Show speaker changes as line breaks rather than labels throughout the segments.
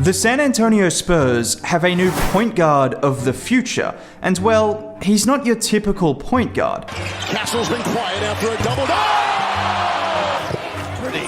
The San Antonio Spurs have a new point guard of the future, and well, he's not your typical point guard.
Castle's been quiet after a double. Pretty.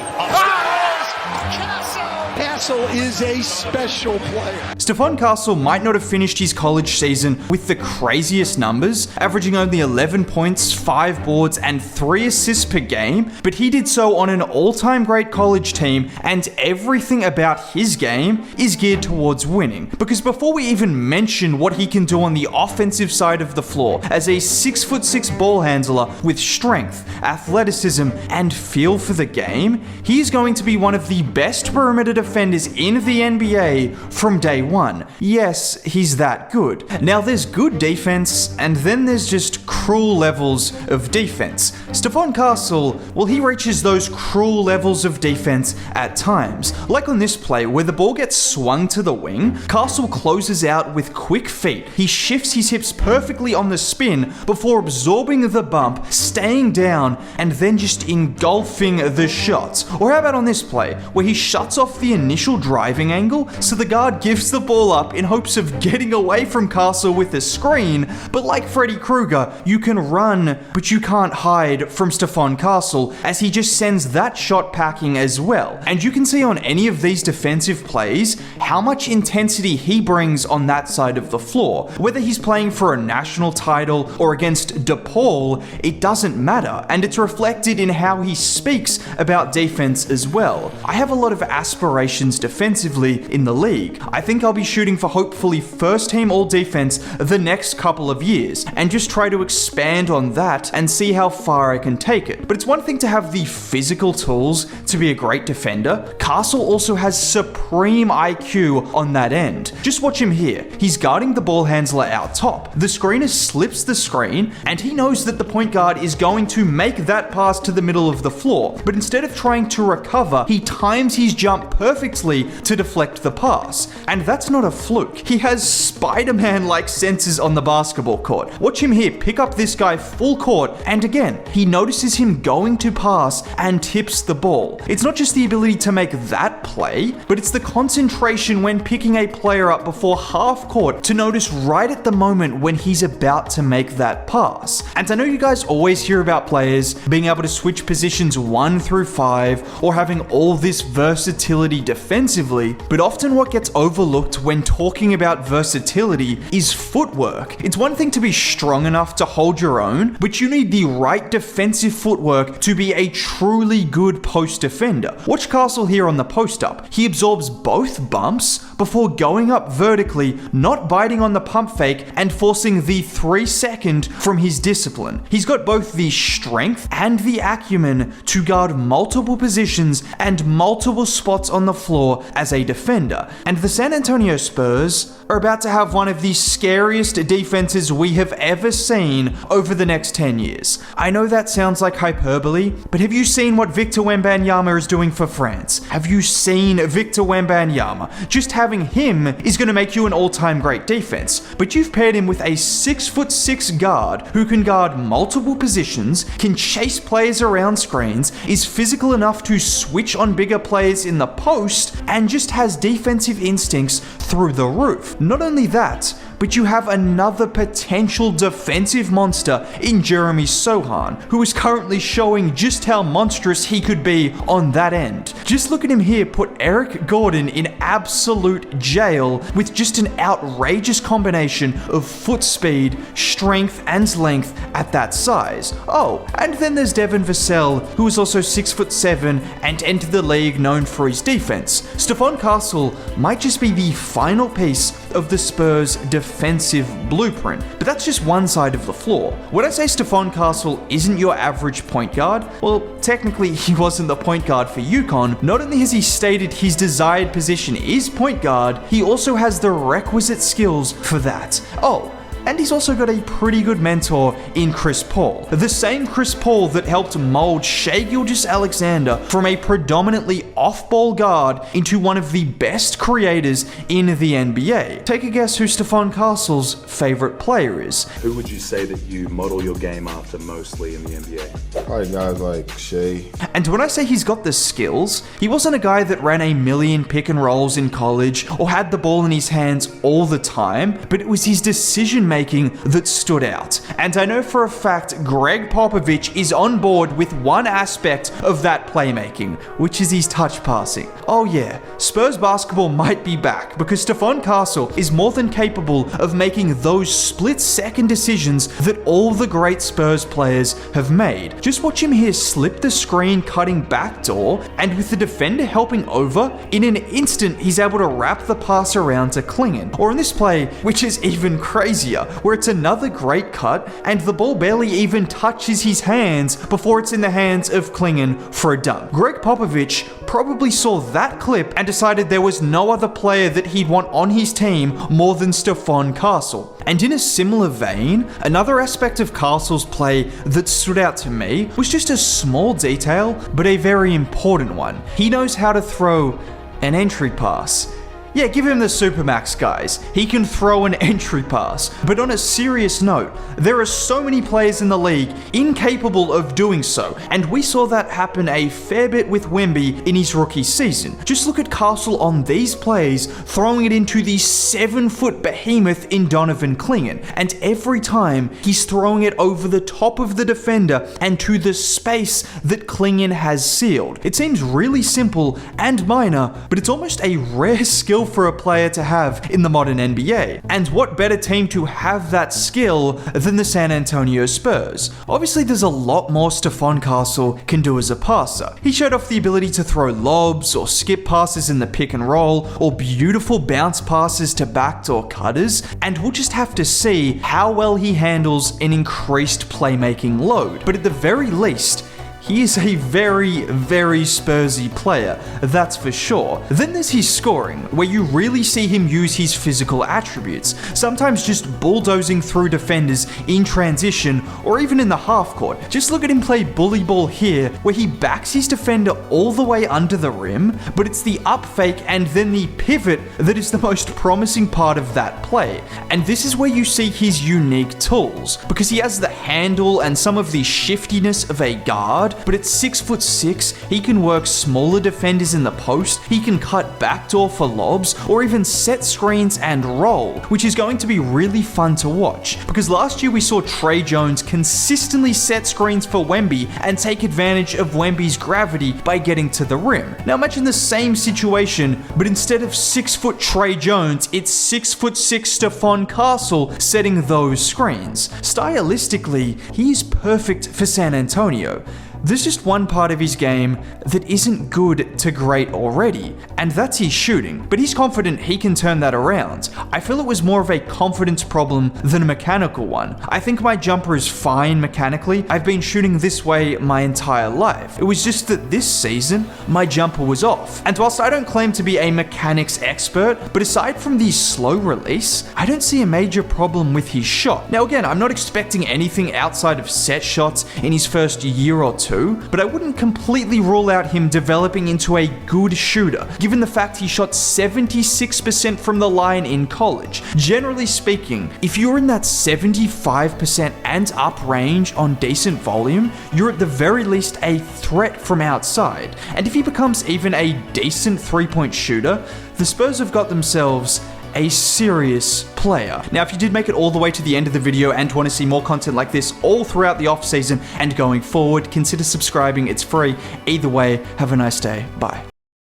Castle is a special player.
Stephon Castle might not have finished his college season with the craziest numbers, averaging only 11 points, 5 boards, and 3 assists per game, but he did so on an all-time great college team, and everything about his game is geared towards winning. Because before we even mention what he can do on the offensive side of the floor, as a 6'6" ball handler with strength, athleticism, and feel for the game, he's going to be one of the best perimeter defenders in the NBA from day one. Yes, he's that good. Now there's good defense, and then there's just cruel levels of defense. Stephon Castle, well, he reaches those cruel levels of defense at times. Like on this play where the ball gets swung to the wing, Castle closes out with quick feet. He shifts his hips perfectly on the spin before absorbing the bump, staying down, and then just engulfing the shot. Or how about on this play where he shuts off the initial driving angle so the guard gives the ball up in hopes of getting away from Castle with a screen, but like Freddy Krueger, you can run, but you can't hide from Stephon Castle, as he just sends that shot packing as well. And you can see on any of these defensive plays how much intensity he brings on that side of the floor. Whether he's playing for a national title or against DePaul, it doesn't matter, and it's reflected in how he speaks about defense as well. I have a lot of aspirations defensively in the league. I think I'll be shooting for hopefully first team all defense the next couple of years, and just try to expand on that and see how far I can take it. But it's one thing to have the physical tools to be a great defender. Castle also has supreme IQ on that end. Just watch him here. He's guarding the ball handler out top. The screener slips the screen, and he knows that the point guard is going to make that pass to the middle of the floor. But instead of trying to recover, he times his jump perfectly to deflect the pass. And that's not a fluke. He has Spider-Man-like senses on the basketball court. Watch him here pick up this guy full court, and again, he notices him going to pass and tips the ball. It's not just the ability to make that play, but it's the concentration when picking a player up before half court to notice right at the moment when he's about to make that pass. And I know you guys always hear about players being able to switch positions 1 through 5 or having all this versatility defensively, but often what gets overlooked when talking about versatility is footwork. It's one thing to be strong enough to hold your own, but you need the right defensive footwork to be a truly good post defender. Watch Castle here on the post up. He absorbs both bumps before going up vertically, not biting on the pump fake and forcing the 3-second from his discipline. He's got both the strength and the acumen to guard multiple positions and multiple spots on the floor as a defender. And the San Antonio Spurs are about to have one of the scariest defenses we have ever seen over the next 10 years. I know that sounds like hyperbole, but have you seen what Victor Wembanyama is doing for France? Have you seen Victor Wembanyama? Just having him is going to make you an all-time great defense, but you've paired him with a 6'6" guard who can guard multiple positions, can chase players around screens, is physical enough to switch on bigger players in the post, and just has defensive instincts through the roof. Not only that, but you have another potential defensive monster in Jeremy Sohan, who is currently showing just how monstrous he could be on that end. Just look at him here put Eric Gordon in absolute jail with just an outrageous combination of foot speed, strength, and length at that size. Oh, and then there's Devin Vassell, who is also 6'7" and entered the league known for his defense. Stephon Castle might just be the final piece of the Spurs' defensive blueprint, but that's just one side of the floor. When I say Stephon Castle isn't your average point guard, well, technically he wasn't the point guard for UConn. Not only has he stated his desired position is point guard, he also has the requisite skills for that. Oh, and he's also got a pretty good mentor in Chris Paul. The same Chris Paul that helped mold Shai Gilgeous-Alexander from a predominantly off-ball guard into one of the best creators in the NBA. Take a guess who Stephon Castle's favorite player is.
Who would you say that you model your game after mostly in the NBA?
Probably guys like Shai.
And when I say he's got the skills, he wasn't a guy that ran a million pick and rolls in college or had the ball in his hands all the time, but it was his decision making that stood out. And I know for a fact Greg Popovich is on board with one aspect of that playmaking, which is his touch passing. Oh yeah, Spurs basketball might be back because Stephon Castle is more than capable of making those split-second decisions that all the great Spurs players have made. Just watch him here slip the screen cutting backdoor, and with the defender helping over, in an instant he's able to wrap the pass around to Klingon. Or in this play, which is even crazier, where it's another great cut and the ball barely even touches his hands before it's in the hands of Klingon for a dunk. Greg Popovich probably saw that clip and decided there was no other player that he'd want on his team more than Stephon Castle. And in a similar vein, another aspect of Castle's play that stood out to me was just a small detail, but a very important one. He knows how to throw an entry pass. Yeah, give him the Supermax, guys. He can throw an entry pass. But on a serious note, there are so many players in the league incapable of doing so, and we saw that happen a fair bit with Wemby in his rookie season. Just look at Castle on these plays, throwing it into the 7-foot behemoth in Donovan Klingon, and every time he's throwing it over the top of the defender and to the space that Klingon has sealed. It seems really simple and minor, but it's almost a rare skill for a player to have in the modern NBA. And what better team to have that skill than the San Antonio Spurs? Obviously, there's a lot more Stephon Castle can do as a passer. He showed off the ability to throw lobs or skip passes in the pick and roll, or beautiful bounce passes to backdoor cutters, and we'll just have to see how well he handles an increased playmaking load. But at the very least, he is a very, very Spursy player, that's for sure. Then there's his scoring, where you really see him use his physical attributes, sometimes just bulldozing through defenders in transition or even in the half court. Just look at him play bully ball here, where he backs his defender all the way under the rim, but it's the up fake and then the pivot that is the most promising part of that play. And this is where you see his unique tools, because he has the handle and some of the shiftiness of a guard, but at 6'6", he can work smaller defenders in the post, he can cut backdoor for lobs, or even set screens and roll, which is going to be really fun to watch, because last year we saw Trey Jones consistently set screens for Wemby and take advantage of Wemby's gravity by getting to the rim. Now imagine the same situation, but instead of 6-foot Trey Jones, it's 6'6" Stephon Castle setting those screens. Stylistically, he is perfect for San Antonio. There's just one part of his game that isn't good to great already, and that's his shooting, but he's confident he can turn that around. I feel it was more of a confidence problem than a mechanical one. I think my jumper is fine mechanically. I've been shooting this way my entire life. It was just that this season, my jumper was off. And whilst I don't claim to be a mechanics expert, but aside from the slow release, I don't see a major problem with his shot. Now again, I'm not expecting anything outside of set shots in his first year or two, but I wouldn't completely rule out him developing into a good shooter, given the fact he shot 76% from the line in college. Generally speaking, if you're in that 75% and up range on decent volume, you're at the very least a threat from outside. And if he becomes even a decent three-point shooter, the Spurs have got themselves a serious player. Now, if you did make it all the way to the end of the video and want to see more content like this all throughout the off season and going forward, consider subscribing. It's free. Either way, have a nice day. Bye.